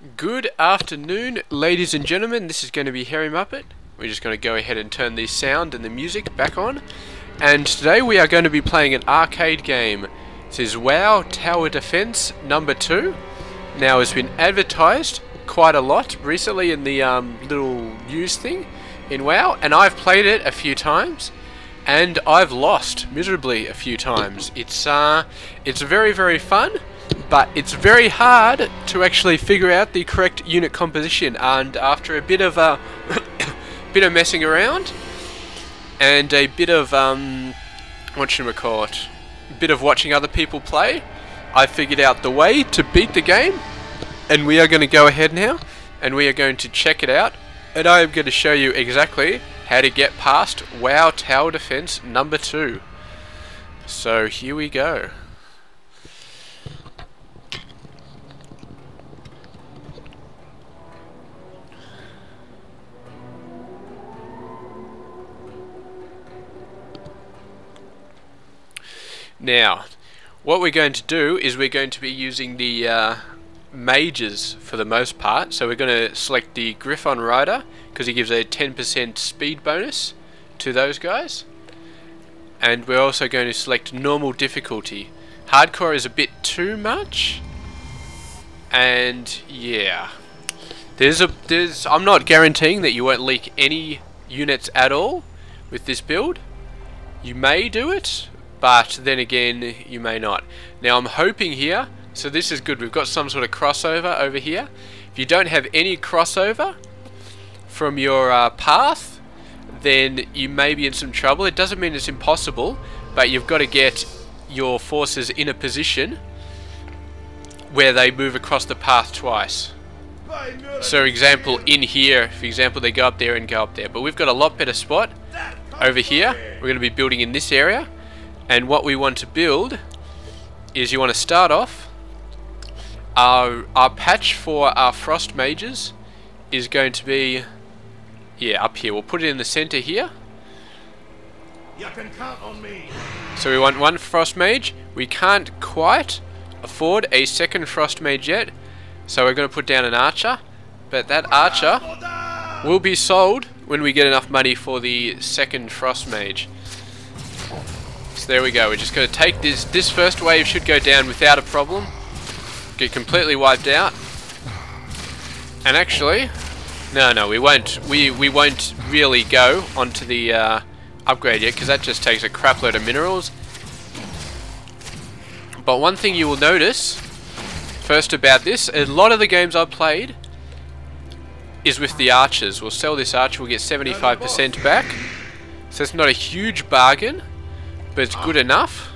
Good afternoon, ladies and gentlemen. This is going to be Hairy Muppet. We're just going to go ahead and turn the sound and the music back on. And today we are going to be playing an arcade game. This is WoW Tower Defense number 2. Now it's been advertised quite a lot recently in the little news thing in WoW, and I've played it a few times, and I've lost miserably a few times. It's very, very fun. But it's very hard to actually figure out the correct unit composition, and after a bit of messing around and a bit of whatchamacallit, a bit of watching other people play, I figured out the way to beat the game, and we are going to go ahead now and we are going to check it out, and I am going to show you exactly how to get past WoW Tower Defense number 2. So here we go. Now, what we're going to do is we're going to be using the mages for the most part. So we're going to select the Griffon Rider because he gives a 10% speed bonus to those guys. And we're also going to select normal difficulty. Hardcore is a bit too much. And yeah, I'm not guaranteeing that you won't leak any units at all with this build. You may do it, but then again, you may not. Now I'm hoping here, so this is good, we've got some sort of crossover over here. If you don't have any crossover from your path, then you may be in some trouble. It doesn't mean it's impossible, but you've got to get your forces in a position where they move across the path twice. So example, in here, for example, they go up there and go up there. But we've got a lot better spot over here. We're going to be building in this area. And what we want to build is you want to start off, our patch for our frost mages is going to be, yeah, up here. We'll put it in the center here. You can count on me. So we want one frost mage. We can't quite afford a second frost mage yet, so we're going to put down an archer, but that archer will be sold when we get enough money for the second frost mage. So there we go. We're just going to take this first wave should go down without a problem. Get completely wiped out. And actually, no, we won't. We won't really go onto the upgrade yet because that just takes a crap load of minerals. But one thing you will notice first about this, a lot of the games I've played is with the archers. We'll sell this archer, we'll get 75% back. So it's not a huge bargain, but it's good enough.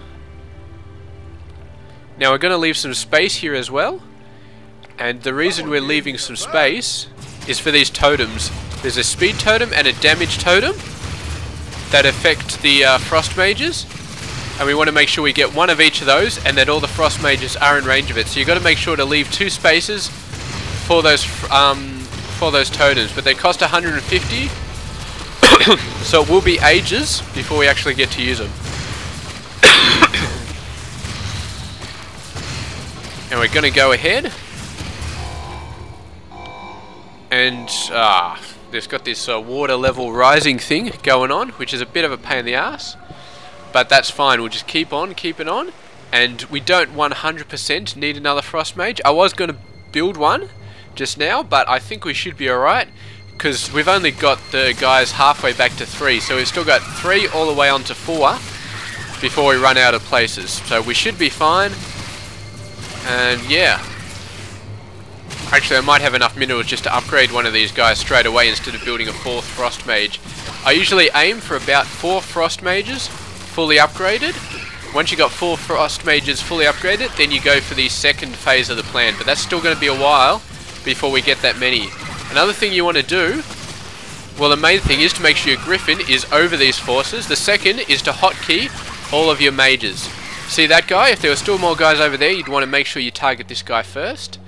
Now we're going to leave some space here as well, and the reason we're leaving some space is for these totems. There's a speed totem and a damage totem that affect the frost mages, and we want to make sure we get one of each of those and that all the frost mages are in range of it. So you've got to make sure to leave 2 spaces for those totems, but they cost 150, so it will be ages before we actually get to use them. And we're going to go ahead and there's got this water level rising thing going on, which is a bit of a pain in the ass, but that's fine. We'll just keep on keeping on, and we don't 100% need another frost mage. I was going to build one just now, but I think we should be alright because we've only got the guys halfway back to 3, so we've still got 3 all the way on to 4 before we run out of places, so we should be fine. And yeah, actually I might have enough minerals just to upgrade one of these guys straight away instead of building a 4th frost mage. I usually aim for about 4 frost mages fully upgraded. Once you got 4 frost mages fully upgraded, then you go for the second phase of the plan, but that's still going to be a while before we get that many. Another thing you want to do, well, the main thing is to make sure your griffin is over these forces. The second is to hotkey all of your mages. See that guy? If there were still more guys over there, you'd want to make sure you target this guy first.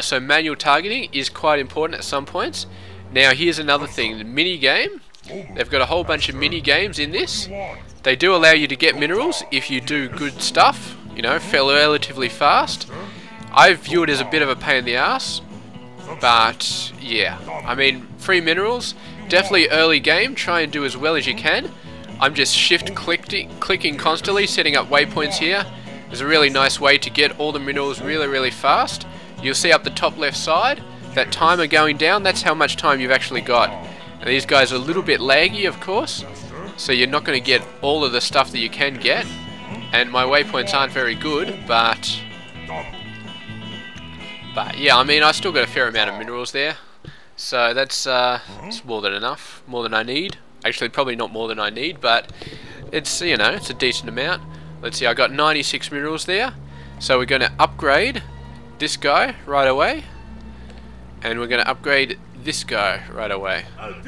So manual targeting is quite important at some points. Now here's another thing, the mini game. They've got a whole bunch of mini games in this. They do allow you to get minerals if you do good stuff, you know, relatively fast. I view it as a bit of a pain in the ass, but yeah, I mean, free minerals, definitely early game, try and do as well as you can. I'm just clicking constantly, setting up waypoints here. There's a really nice way to get all the minerals really fast. You'll see up the top left side, that timer going down, that's how much time you've actually got. And these guys are a little bit laggy, of course, so you're not going to get all of the stuff that you can get. And my waypoints aren't very good, but yeah, I mean, I still got a fair amount of minerals there. So that's it's more than enough, more than I need. Actually, probably not more than I need, but it's, you know, it's a decent amount. Let's see, I got 96 minerals there. So we're going to upgrade this guy right away. And we're going to upgrade this guy right away. And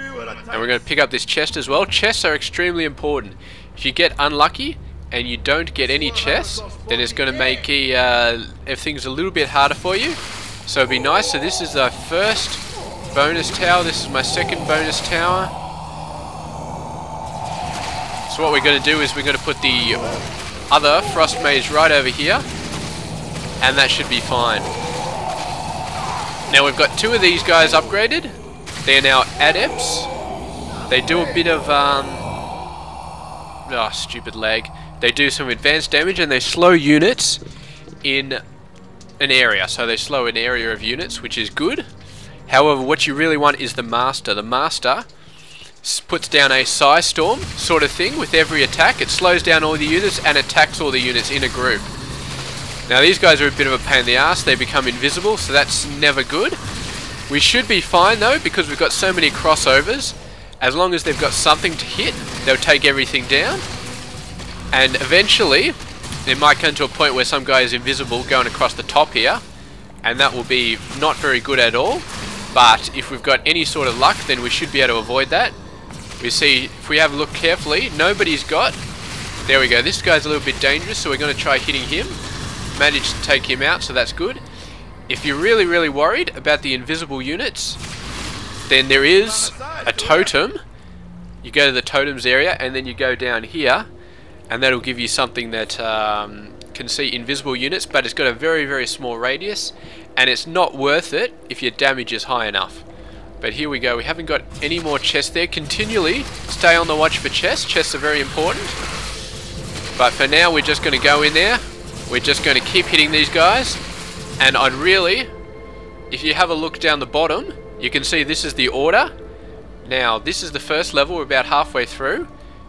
we're going to pick up this chest as well. Chests are extremely important. If you get unlucky and you don't get any chests, then it's going to make things a little bit harder for you. So it'd be nice. So this is our first bonus tower. This is my second bonus tower. So what we're going to do is we're going to put the other frost mage right over here, and that should be fine. Now we've got two of these guys upgraded. They're now adepts. They do a bit of oh, stupid lag. They do some advanced damage and they slow units in an area. So they slow an area of units, which is good. However, what you really want is the master. The master puts down a psi storm sort of thing with every attack. It slows down all the units and attacks all the units in a group. Now these guys are a bit of a pain in the ass. They become invisible, so that's never good. We should be fine though, because we've got so many crossovers. As long as they've got something to hit, they'll take everything down. And eventually, it might come to a point where some guy is invisible going across the top here, and that will be not very good at all. But if we've got any sort of luck, then we should be able to avoid that. We see, if we have a look carefully, nobody's got... There we go, this guy's a little bit dangerous, so we're going to try hitting him. Managed to take him out, so that's good. If you're really worried about the invisible units, then there is a totem. You go to the totems area, and then you go down here, and that'll give you something that can see invisible units, but it's got a very small radius, and it's not worth it if your damage is high enough. But here we go, we haven't got any more chests there. Continually stay on the watch for chests. Chests are very important. But for now, we're just going to go in there. We're just going to keep hitting these guys. And I'd really, if you have a look down the bottom, you can see this is the order. Now, this is the first level. We're about halfway through.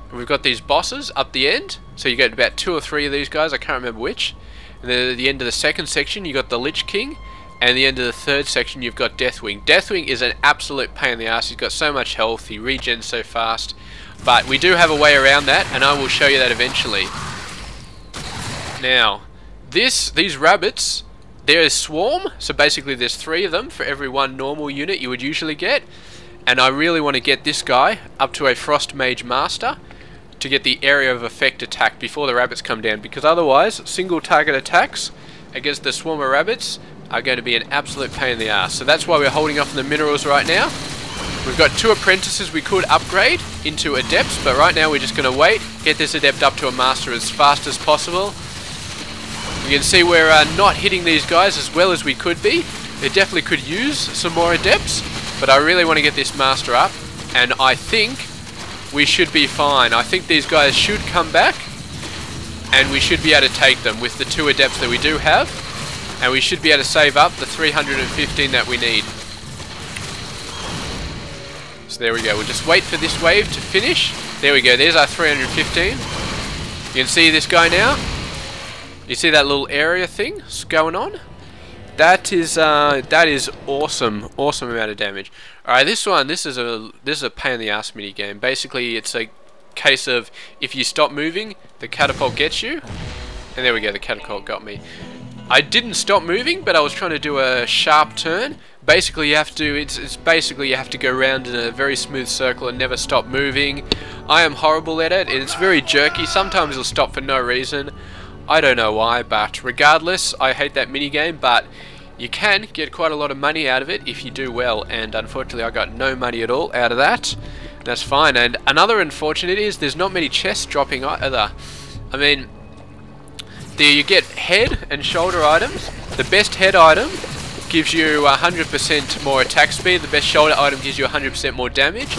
And we've got these bosses up the end. So you get about 2 or 3 of these guys. I can't remember which. And then at the end of the second section, you got the Lich King. And at the end of the third section, you've got Deathwing. Deathwing is an absolute pain in the ass. He's got so much health. He regens so fast. But we do have a way around that, and I will show you that eventually. Now, these rabbits, they're a swarm. So basically there's 3 of them for every 1 normal unit you would usually get. And I really want to get this guy up to a Frost Mage Master to get the area of effect attack before the rabbits come down. Because otherwise, single target attacks against the swarm of rabbits are going to be an absolute pain in the ass. So that's why we're holding off on the minerals right now. We've got 2 apprentices we could upgrade into adepts, but right now we're just going to wait, get this adept up to a master as fast as possible. You can see we're not hitting these guys as well as we could be. They definitely could use some more adepts, but I really want to get this master up, and I think we should be fine. I think these guys should come back, and we should be able to take them with the 2 adepts that we do have. And we should be able to save up the 315 that we need. So there we go. We'll just wait for this wave to finish. There we go. There's our 315. You can see this guy now. You see that little area thing going on? That is awesome. Awesome amount of damage. Alright, this is a pain in the ass mini game. Basically, it's a case of if you stop moving, the catapult gets you. And there we go. The catapult got me. I didn't stop moving, but I was trying to do a sharp turn. Basically, you have to. It's basically you have to go around in a very smooth circle and never stop moving. I am horrible at it. It's very jerky. Sometimes it'll stop for no reason. I don't know why, but regardless, I hate that mini game. But you can get quite a lot of money out of it if you do well. And unfortunately, I got no money at all out of that. That's fine. And another unfortunate is there's not many chests dropping either. I mean, you get head and shoulder items. The best head item gives you 100% more attack speed. The best shoulder item gives you 100% more damage.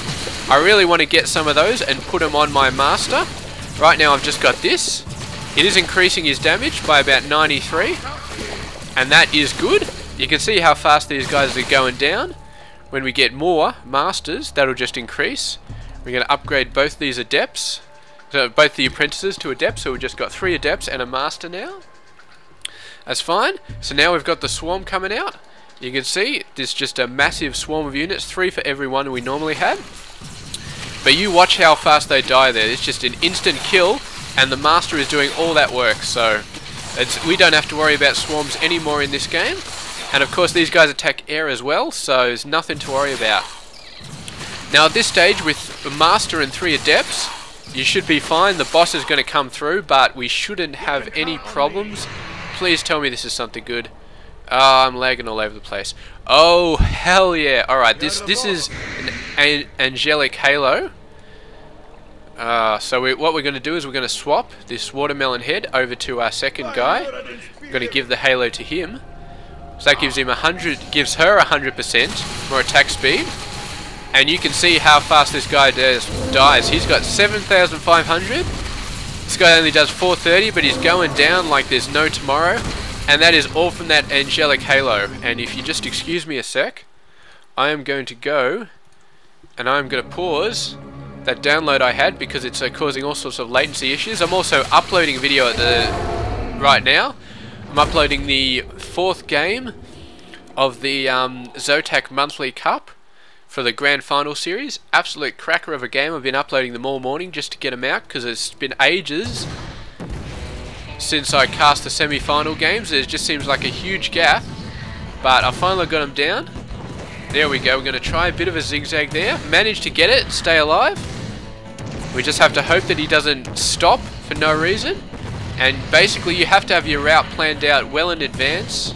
I really want to get some of those and put them on my master. Right now I've just got this. It is increasing his damage by about 93. And that is good. You can see how fast these guys are going down. When we get more masters, that'll just increase. We're going to upgrade both these adepts. So both the apprentices to adepts. So we've just got 3 adepts and a master now. That's fine. So now we've got the swarm coming out. You can see there's just a massive swarm of units, 3 for every one we normally had. But you watch how fast they die there. It's just an instant kill, and the master is doing all that work. So we don't have to worry about swarms anymore in this game. And of course these guys attack air as well, so there's nothing to worry about. Now at this stage, with a master and 3 adepts, you should be fine. The boss is going to come through, but we shouldn't have any problems. Please tell me this is something good. Oh, I'm lagging all over the place. Oh, hell yeah. Alright, this is an angelic halo. So what we're going to do is we're going to swap this watermelon head over to our second guy. We're going to give the halo to him. So that gives him gives her 100% more attack speed. And you can see how fast this guy dies. He's got 7,500. This guy only does 430, but he's going down like there's no tomorrow. And that is all from that angelic halo. And if you just excuse me a sec, I am going to go and I'm going to pause that download I had because it's causing all sorts of latency issues. I'm also uploading a video right now. I'm uploading the 4th game of the Zotac Monthly Cup for the Grand Final Series. Absolute cracker of a game. I've been uploading them all morning just to get them out because it's been ages since I cast the semi-final games. It just seems like a huge gap, but I finally got them down. There we go. We're going to try a bit of a zigzag there. Managed to get it, stay alive. We just have to hope that he doesn't stop for no reason. And basically you have to have your route planned out well in advance.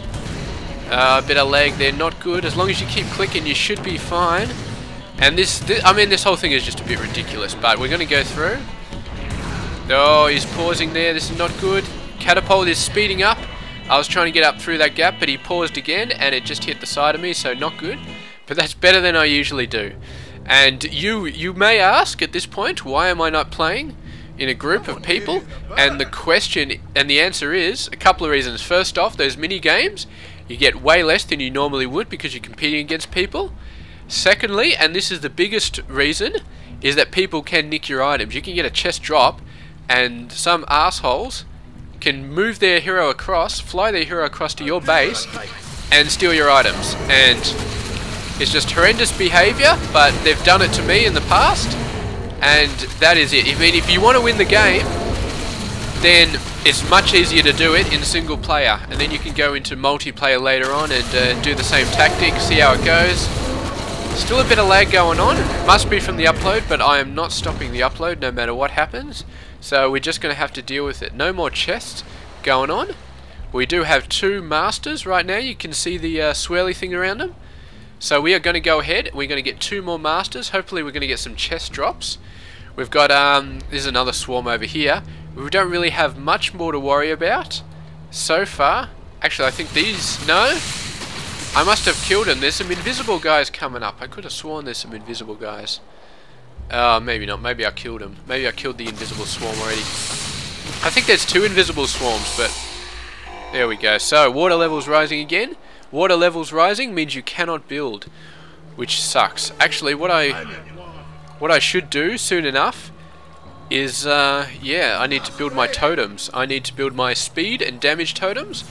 A bit of lag there, not good. As long as you keep clicking, you should be fine. And I mean, this whole thing is just a bit ridiculous, but we're going to go through. Oh, he's pausing there. This is not good. Catapult is speeding up. I was trying to get up through that gap, but he paused again, and it just hit the side of me, so not good. But that's better than I usually do. And you may ask at this point, why am I not playing in a group of people? And the question and the answer is a couple of reasons. First off, those mini games, you get way less than you normally would because you're competing against people. Secondly, and this is the biggest reason, is that people can nick your items. You can get a chest drop, and some assholes can move their hero across, fly their hero across to your base, and steal your items. And it's just horrendous behavior, but they've done it to me in the past, and that is it. I mean, if you want to win the game, then it's much easier to do it in single player, and then you can go into multiplayer later on and do the same tactic, see how it goes. Still a bit of lag going on, must be from the upload, but I am not stopping the upload no matter what happens. So we're just going to have to deal with it. No more chests going on. We do have 2 masters right now. You can see the swirly thing around them. So we are going to go ahead. We're going to get 2 more masters. Hopefully we're going to get some chest drops. We've got, this is another swarm over here. We don't really have much more to worry about so far. Actually, I think these, no. I must have killed them. There's some invisible guys coming up. I could have sworn there's some invisible guys. Maybe not. Maybe I killed him. Maybe I killed the invisible swarm already. I think there's 2 invisible swarms, but there we go. So, water levels rising again. Water levels rising means you cannot build, which sucks. Actually, what I should do soon enough is, yeah, I need to build my totems. I need to build my speed and damage totems.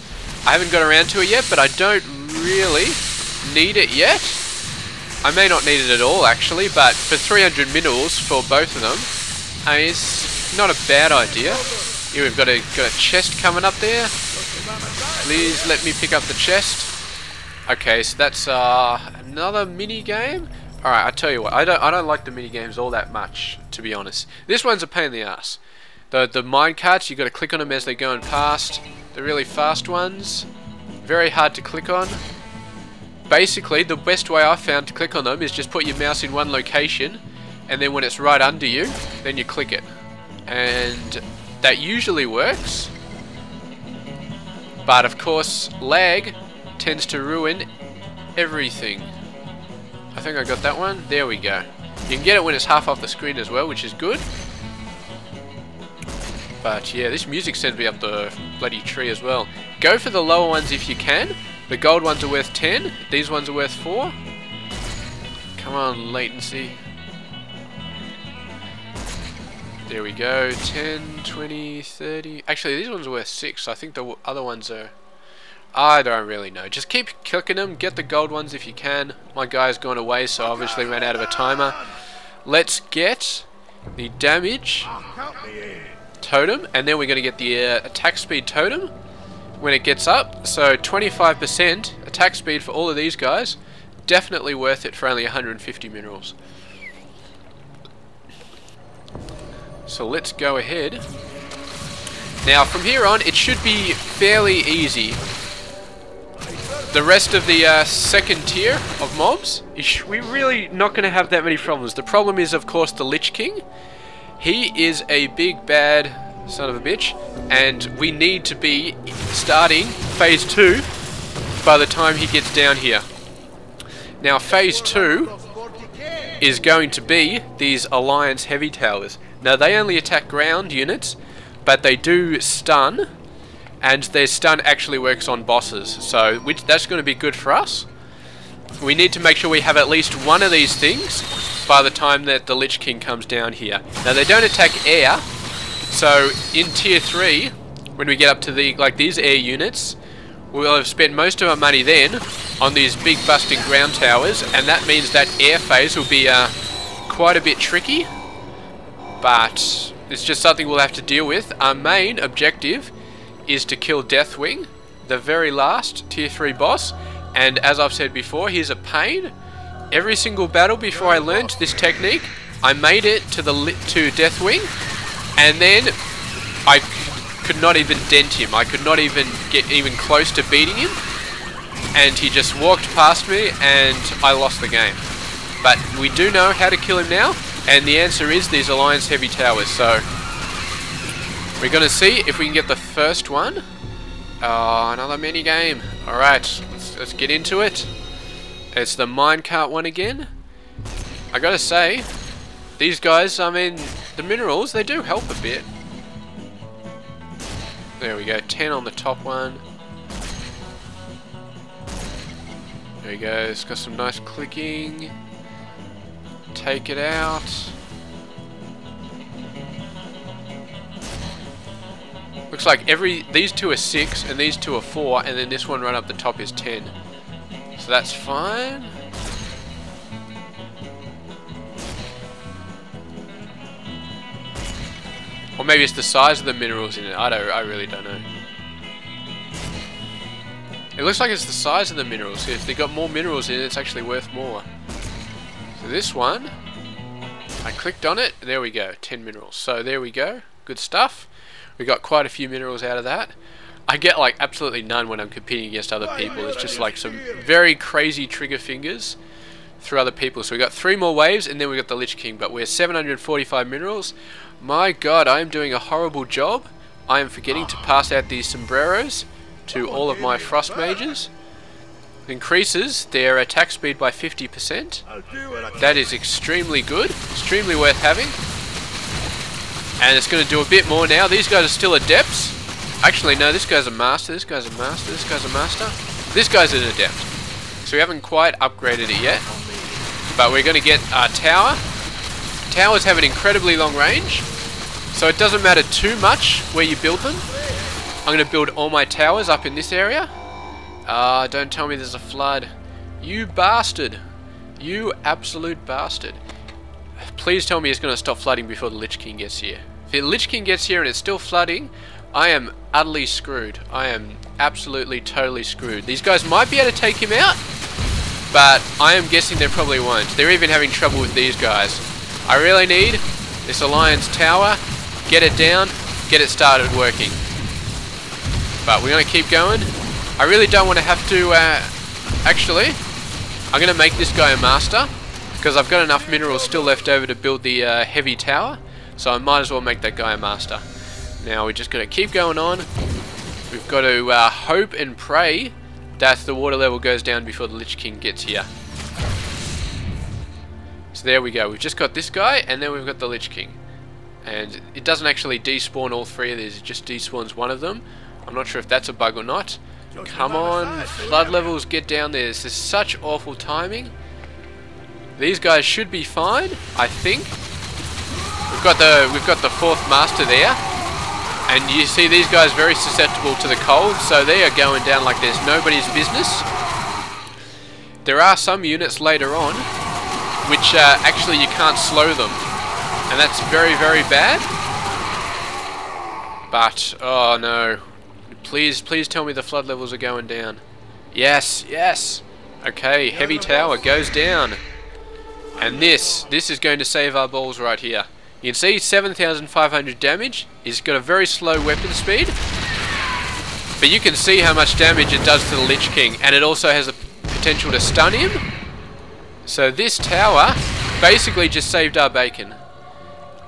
I haven't got around to it yet, but I don't really need it yet. I may not need it at all, actually, but for 300 minerals for both of them, it's not a bad idea. Here we've got a chest coming up there. Please let me pick up the chest. Okay, so that's another mini game. All right, I tell you what, I don't like the mini games all that much, to be honest. This one's a pain in the ass. The mine carts, you got to click on them as they're going past. The really fast ones, very hard to click on. Basically, the best way I've found to click on them is just put your mouse in one location, and then when it's right under you, then you click it. And that usually works. But of course, lag tends to ruin everything. I think I got that one. There we go. You can get it when it's half off the screen as well, which is good. But yeah, this music sends me up the bloody tree as well. Go for the lower ones if you can. The gold ones are worth 10. These ones are worth 4. Come on, latency. There we go. 10, 20, 30. Actually, these ones are worth 6. I think the other ones are... I don't really know. Just keep clicking them. Get the gold ones if you can. My guy's gone away, so obviously ran out of a timer. Let's get the damage totem, and then we're going to get the attack speed totem when it gets up. So 25% attack speed for all of these guys. Definitely worth it for only 150 minerals. So let's go ahead. Now from here on, it should be fairly easy. The rest of the second tier of mobs, we're really not going to have that many problems. The problem is, of course, the Lich King. He is a big bad son of a bitch, and we need to be starting phase 2 by the time he gets down here. Now phase 2 is going to be these Alliance heavy towers. Now they only attack ground units, but they do stun, and their stun actually works on bosses, so that's going to be good for us. We need to make sure we have at least one of these things by the time that the Lich King comes down here. Now they don't attack air, so in tier 3, when we get up to these air units, we'll have spent most of our money then on these big busting ground towers, and that means that air phase will be quite a bit tricky, but it's just something we'll have to deal with. Our main objective is to kill Deathwing, the very last tier 3 boss, and as I've said before, he's a pain. Every single battle before I learnt this technique, I made it to Deathwing, and then I could not even dent him. I could not even get even close to beating him, and he just walked past me and I lost the game. But we do know how to kill him now, and the answer is these Alliance heavy towers. So we're going to see if we can get the first one. Oh, another mini game. Alright, let's get into it. It's the minecart one again. I gotta say, these guys, I mean, the minerals, they do help a bit. There we go, 10 on the top one. There we go, it's got some nice clicking. Take it out. Looks like these two are 6 and these two are 4, and then this one right up the top is 10. So that's fine. Or maybe it's the size of the minerals in it. I really don't know. It looks like it's the size of the minerals. If they got more minerals in it, it's actually worth more. So this one, I clicked on it. There we go, 10 minerals. So there we go. Good stuff. We got quite a few minerals out of that. I get like absolutely none when I'm competing against other people. It's just like some very crazy trigger fingers through other people. So we got 3 more waves, and then we got the Lich King. But we're 745 minerals. My god, I am doing a horrible job. I am forgetting to pass out these sombreros to all of my frost mages. Increases their attack speed by 50%. That is extremely good. Extremely worth having. And it's going to do a bit more now. These guys are still adepts. Actually, no, this guy's a master. This guy's a master. This guy's a master. This guy's an adept. So we haven't quite upgraded it yet. But we're going to get our tower. Towers have an incredibly long range, so it doesn't matter too much where you build them. I'm going to build all my towers up in this area. Don't tell me there's a flood. You bastard. You absolute bastard. Please tell me it's going to stop flooding before the Lich King gets here. If the Lich King gets here and it's still flooding, I am utterly screwed. I am absolutely, totally screwed. These guys might be able to take him out, but I am guessing they probably won't. They're even having trouble with these guys. I really need this Alliance tower, get it down, get it started working. But we're going to keep going. I really don't want to have to, actually, I'm going to make this guy a master, because I've got enough minerals still left over to build the heavy tower, so I might as well make that guy a master. Now we're just going to keep going on. We've We've got to hope and pray that the water level goes down before the Lich King gets here. So there we go. We've just got this guy, and then we've got the Lich King. And it doesn't actually despawn all three of these, it just despawns one of them. I'm not sure if that's a bug or not. Come on, flood levels, get down there. This is such awful timing. These guys should be fine, I think. We've got the fourth master there. And you see these guys very susceptible to the cold, so they are going down like there's nobody's business. There are some units later on which actually you can't slow them, and that's very, very bad. But oh no, please tell me the flood levels are going down. Yes, yes. Okay, heavy tower goes down, and this is going to save our balls right here. You can see 7,500 damage. He's got a very slow weapon speed, but you can see how much damage it does to the Lich King, and it also has the potential to stun him. So this tower basically just saved our bacon.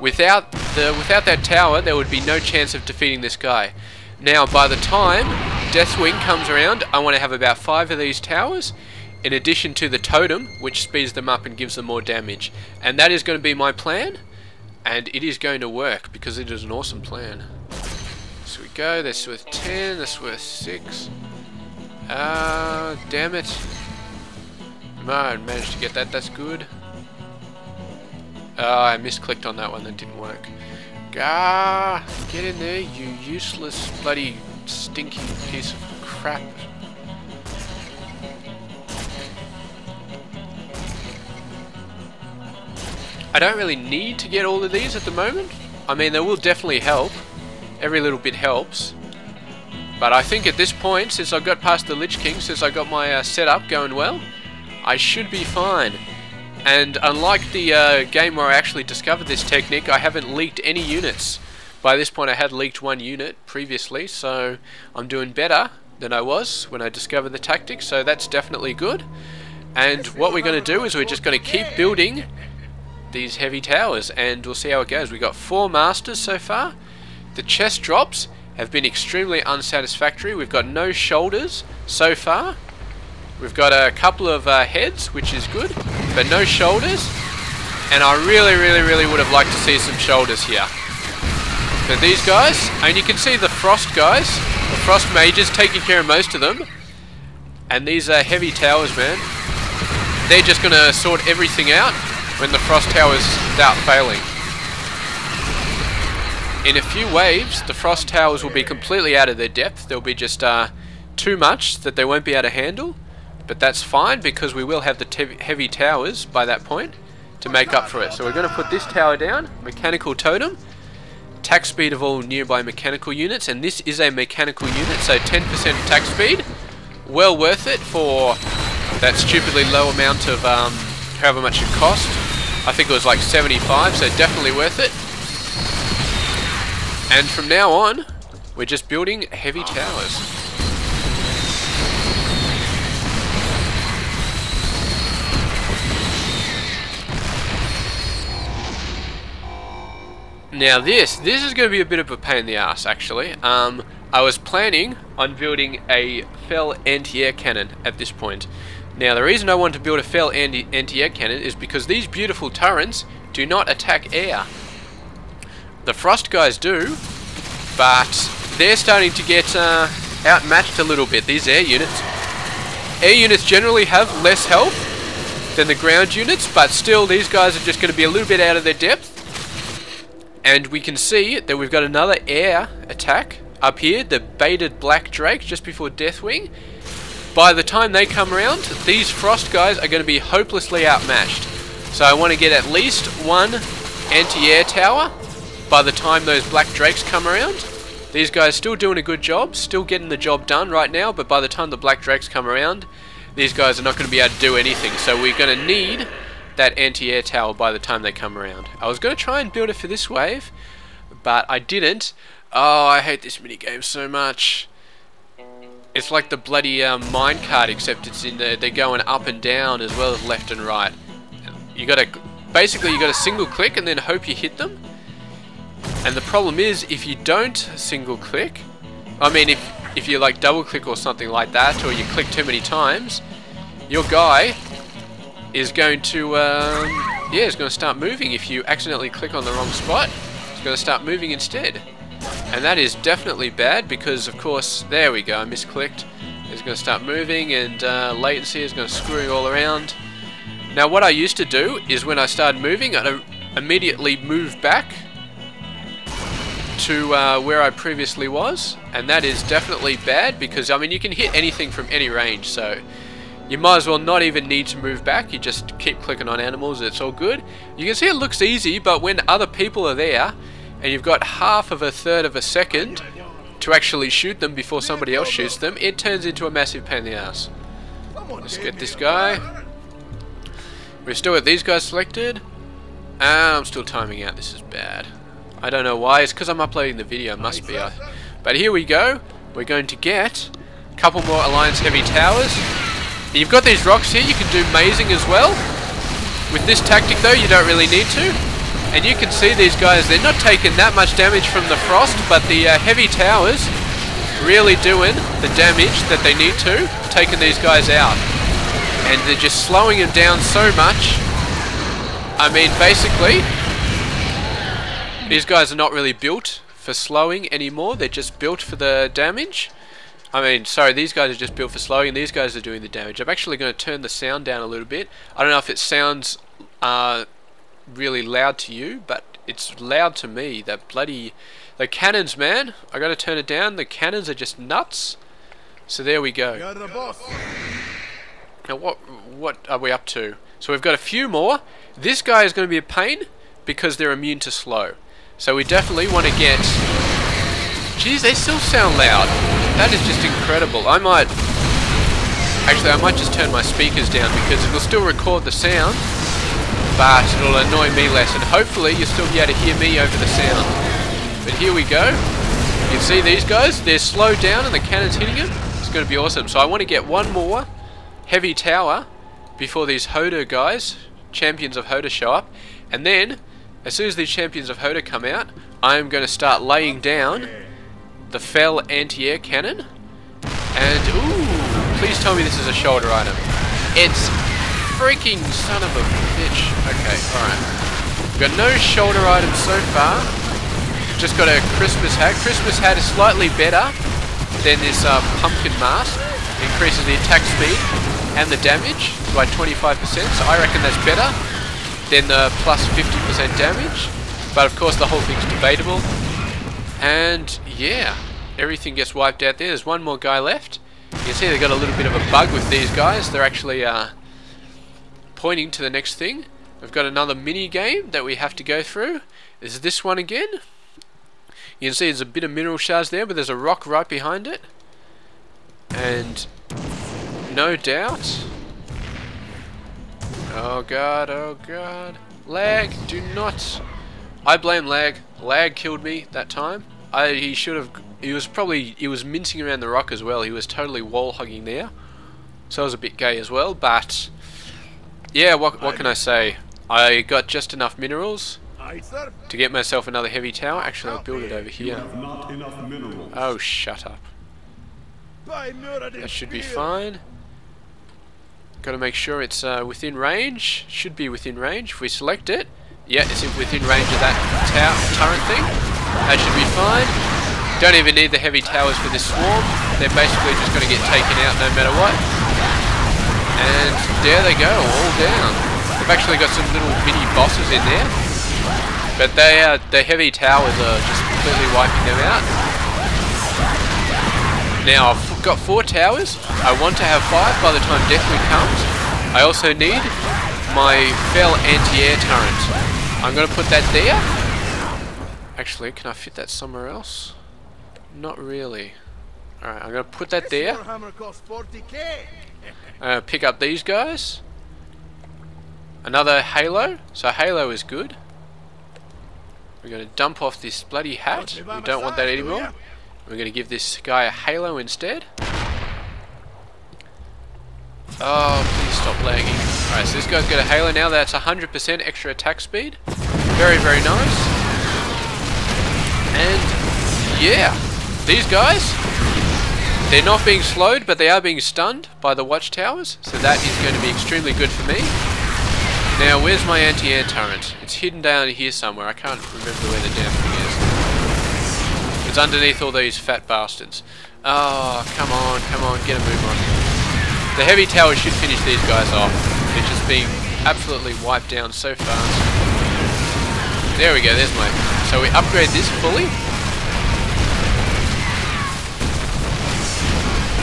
Without that tower, there would be no chance of defeating this guy. Now, by the time Deathwing comes around, I want to have about 5 of these towers, in addition to the totem, which speeds them up and gives them more damage. And that is going to be my plan. And it is going to work, because it is an awesome plan. So we go, that's worth 10, that's worth 6. Damn it. No, I managed to get that, that's good. I misclicked on that one, that didn't work. Gah! Get in there, you useless, bloody, stinky piece of crap. I don't really need to get all of these at the moment. I mean, they will definitely help. Every little bit helps. But I think at this point, since I got past the Lich King, since I got my setup going well, I should be fine. And unlike the game where I actually discovered this technique, I haven't leaked any units. By this point I had leaked 1 unit previously, so I'm doing better than I was when I discovered the tactic, so that's definitely good. And what we're going to do is we're just going to keep building these heavy towers, and we'll see how it goes. We've got 4 masters so far. The chest drops have been extremely unsatisfactory. We've got no shoulders so far. We've got a couple of heads, which is good, but no shoulders. And I really would have liked to see some shoulders here. So these guys, and you can see the frost guys, the frost mages taking care of most of them. And these heavy towers, man, they're just going to sort everything out when the frost towers start failing. In a few waves, the frost towers will be completely out of their depth. There'll be just too much that they won't be able to handle. But that's fine, because we will have the heavy towers by that point to make up for it. So we're going to put this tower down, mechanical totem, attack speed of all nearby mechanical units, and this is a mechanical unit, so 10% attack speed. Well worth it for that stupidly low amount of however much it cost. I think it was like 75, so definitely worth it. And from now on, we're just building heavy towers. Now this is going to be a bit of a pain in the ass, actually. I was planning on building a fell anti-air cannon at this point. Now the reason I want to build a fell anti-air cannon is because these beautiful turrets do not attack air. The frost guys do, but they're starting to get outmatched a little bit, these air units. Air units generally have less health than the ground units, but still these guys are just going to be a little bit out of their depth. And we can see that we've got another air attack up here, the baited Black Drake just before Deathwing. By the time they come around, these frost guys are going to be hopelessly outmatched. So I want to get at least 1 anti-air tower by the time those Black Drakes come around. These guys still doing a good job, still getting the job done right now, but by the time the Black Drakes come around, these guys are not going to be able to do anything. So we're going to need that anti-air tower by the time they come around. I was going to try and build it for this wave, but I didn't. Oh, I hate this minigame so much. It's like the bloody minecart, except it's in they're going up and down as well as left and right. You got to basically you got to single click and then hope you hit them. And the problem is, if you don't single click, I mean, if if you like double click or something like that, or you click too many times, your guy is going to yeah, is going to start moving. If you accidentally click on the wrong spot, it's going to start moving instead. And that is definitely bad because, of course, there we go, I misclicked. It's going to start moving, and latency is going to screw you all around. Now, what I used to do is when I started moving, I'd immediately move back to where I previously was, and that is definitely bad because, I mean, you can hit anything from any range, so you might as well not even need to move back. You just keep clicking on animals, it's all good. You can see it looks easy, but when other people are there, and you've got half of a third of a second to actually shoot them before somebody else shoots them, it turns into a massive pain in the ass. Let's get this guy. We're still got these guys selected. I'm still timing out, this is bad. I don't know why, it's because I'm uploading the video, must be. But here we go, we're going to get a couple more Alliance Heavy Towers. You've got these rocks here, you can do mazing as well. With this tactic though, you don't really need to. And you can see these guys, they're not taking that much damage from the frost, but the heavy towers really doing the damage that they need to, taking these guys out. And they're just slowing them down so much. I mean, basically, these guys are not really built for slowing anymore, they're just built for the damage. I mean, sorry, these guys are just built for slowing, and these guys are doing the damage. I'm actually going to turn the sound down a little bit. I don't know if it sounds really loud to you, but it's loud to me. The cannons, man, I gotta turn it down. The cannons are just nuts. So there we go. You're the boss. Now what are we up to? So we've got a few more. This guy is going to be a pain because they're immune to slow. So we definitely want to get... Jeez, they still sound loud. That is just incredible. I might just turn my speakers down because it will still record the sound, but it'll annoy me less, and hopefully you'll still be able to hear me over the sound. But here we go. You can see these guys, they're slowed down and the cannon's hitting them. It's going to be awesome. So I want to get one more heavy tower before these Hoda guys, champions of Hoda, show up. And then, as soon as these champions of Hoda come out, I'm going to start laying down the Fell anti-air cannon. And, ooh, please tell me this is a shoulder item. It's freaking son of a bitch. Okay, alright. We've got no shoulder items so far. Just got a Christmas hat. Christmas hat is slightly better than this pumpkin mask. It increases the attack speed and the damage by 25%, so I reckon that's better than the plus 50% damage. But of course the whole thing's debatable. And yeah, everything gets wiped out there. There's one more guy left. You can see they've got a little bit of a bug with these guys. They're actually pointing to the next thing. We've got another mini game that we have to go through. Is this one again? You can see there's a bit of mineral shards there, but there's a rock right behind it. And no doubt... Oh god, lag, do not... I blame lag. Lag killed me that time. He was mincing around the rock as well. He was totally wall hugging there. So it was a bit gay as well, but yeah, what can I say? I got just enough minerals to get myself another heavy tower. Actually, I'll build it over here. Oh, shut up. That should be fine. Got to make sure it's within range. Should be within range. If we select it, yeah, it's within range of that turret thing. That should be fine. Don't even need the heavy towers for this swarm. They're basically just going to get taken out no matter what. And there they go, all down. They've actually got some little mini bosses in there. But the heavy towers are just completely wiping them out. Now, I've got 4 towers. I want to have 5 by the time Deathwind comes. I also need my Fell anti-air turret. I'm going to put that there. Actually, can I fit that somewhere else? Not really. Alright, I'm going to put that there. Pick up these guys. Another halo. So halo is good. We're going to dump off this bloody hat. We don't want that anymore. We're going to give this guy a halo instead. Oh, please stop lagging. Alright, so this guy's got a halo now. That's 100% extra attack speed. Very, very nice. And yeah, these guys, They're not being slowed, but they are being stunned by the watchtowers, so that is going to be extremely good for me. Now, where's my anti-air turret? It's hidden down here somewhere. I can't remember where the damn thing is. It's underneath all these fat bastards. Oh, come on, get a move on. The heavy tower should finish these guys off. They're just being absolutely wiped down so fast. There we go, there's my... So we upgrade this fully.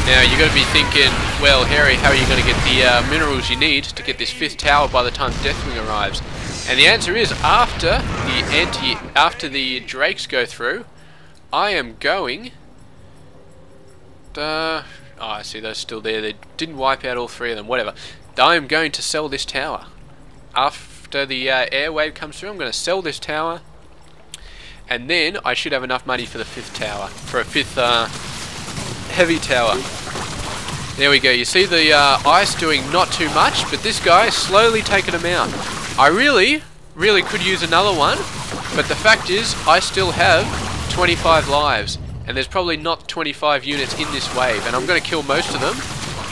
Now you're going to be thinking, well, Harry, how are you going to get the minerals you need to get this 5th tower by the time Deathwing arrives? And the answer is, after the drakes go through, I am going... oh, I see those still there. They didn't wipe out all 3 of them. Whatever. I am going to sell this tower. After the air wave comes through, I'm going to sell this tower, and then I should have enough money for the 5th tower, for a 5th heavy tower. There we go. You see the ice doing not too much, but this guy is slowly taking them out. I really could use another one, but the fact is I still have 25 lives, and there's probably not 25 units in this wave, and I'm going to kill most of them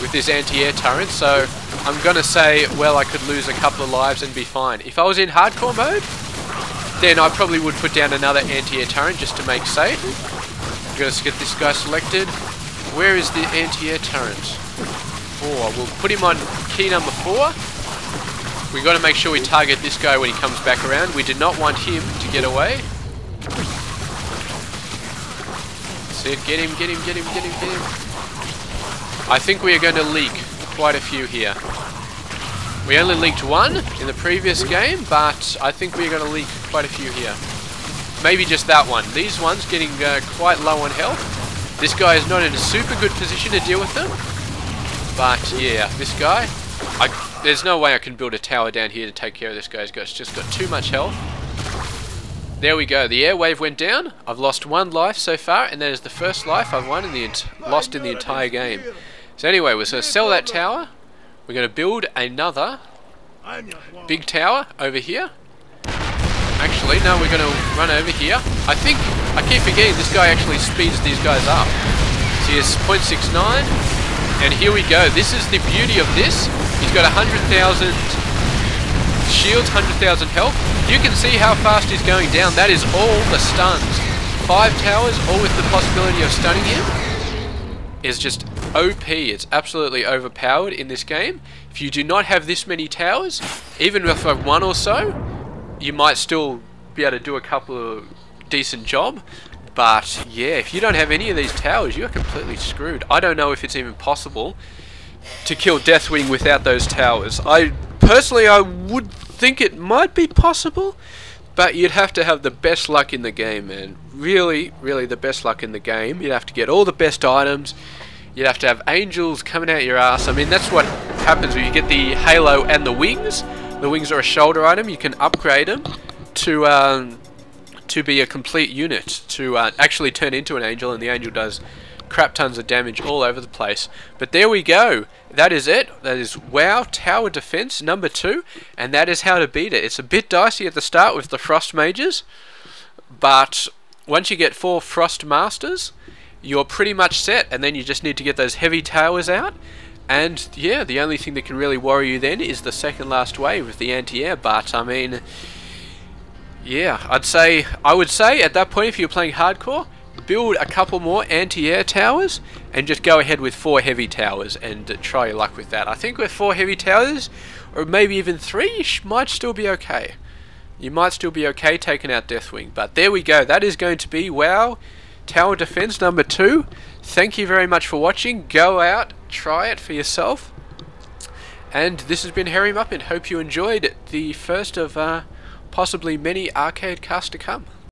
with this anti-air turret, so I'm going to say, well, I could lose a couple of lives and be fine. If I was in hardcore mode, then I probably would put down another anti-air turret just to make safe. I'm going to get this guy selected. Where is the anti-air turret? 4. We'll put him on key number 4. We've got to make sure we target this guy when he comes back around. We do not want him to get away. That's it. Get him. I think we are going to leak quite a few here. We only leaked 1 in the previous game, but I think we're going to leak quite a few here. Maybe just that one. These ones getting quite low on health. This guy is not in a super good position to deal with them. But yeah, this guy, there's no way I can build a tower down here to take care of this guy. He's just got too much health. There we go. The air wave went down. I've lost 1 life so far, and that is the first life I've won in lost in the entire game. So anyway, we're going to sell that tower. We're going to build another big tower over here. Actually, no, we're going to run over here. I keep forgetting this guy actually speeds these guys up. So here's 0.69, and here we go. This is the beauty of this. He's got 100,000 shields, 100,000 health. You can see how fast he's going down. That is all the stuns. 5 towers, all with the possibility of stunning him, is just OP. It's absolutely overpowered in this game. If you do not have this many towers, even with like 1 or so, you might still be able to do a couple of decent job. But yeah, if you don't have any of these towers, you're completely screwed. I don't know if it's even possible to kill Deathwing without those towers. Personally, I would think it might be possible, but you'd have to have the best luck in the game, man. Really the best luck in the game. You'd have to get all the best items. You'd have to have angels coming out your ass. I mean, that's what happens when you get the halo and the wings. The wings are a shoulder item. You can upgrade them to be a complete unit, to actually turn into an angel, and the angel does crap tons of damage all over the place. But there we go. That is it. That is WoW Tower Defense number 2, and that is how to beat it. It's a bit dicey at the start with the Frost Mages, but once you get 4 Frost Masters, you're pretty much set, and then you just need to get those heavy towers out. And yeah, the only thing that can really worry you then is the second last wave with the anti-air. But I mean, yeah, I would say at that point, if you're playing hardcore, build a couple more anti-air towers and just go ahead with 4 heavy towers and try your luck with that. I think with 4 heavy towers, or maybe even 3, you might still be okay. You might still be okay taking out Deathwing. But there we go. That is going to be WoW Tower Defense number 2. Thank you very much for watching. Go out, try it for yourself. And this has been Harry Muppet. Hope you enjoyed the first of possibly many arcade casts to come.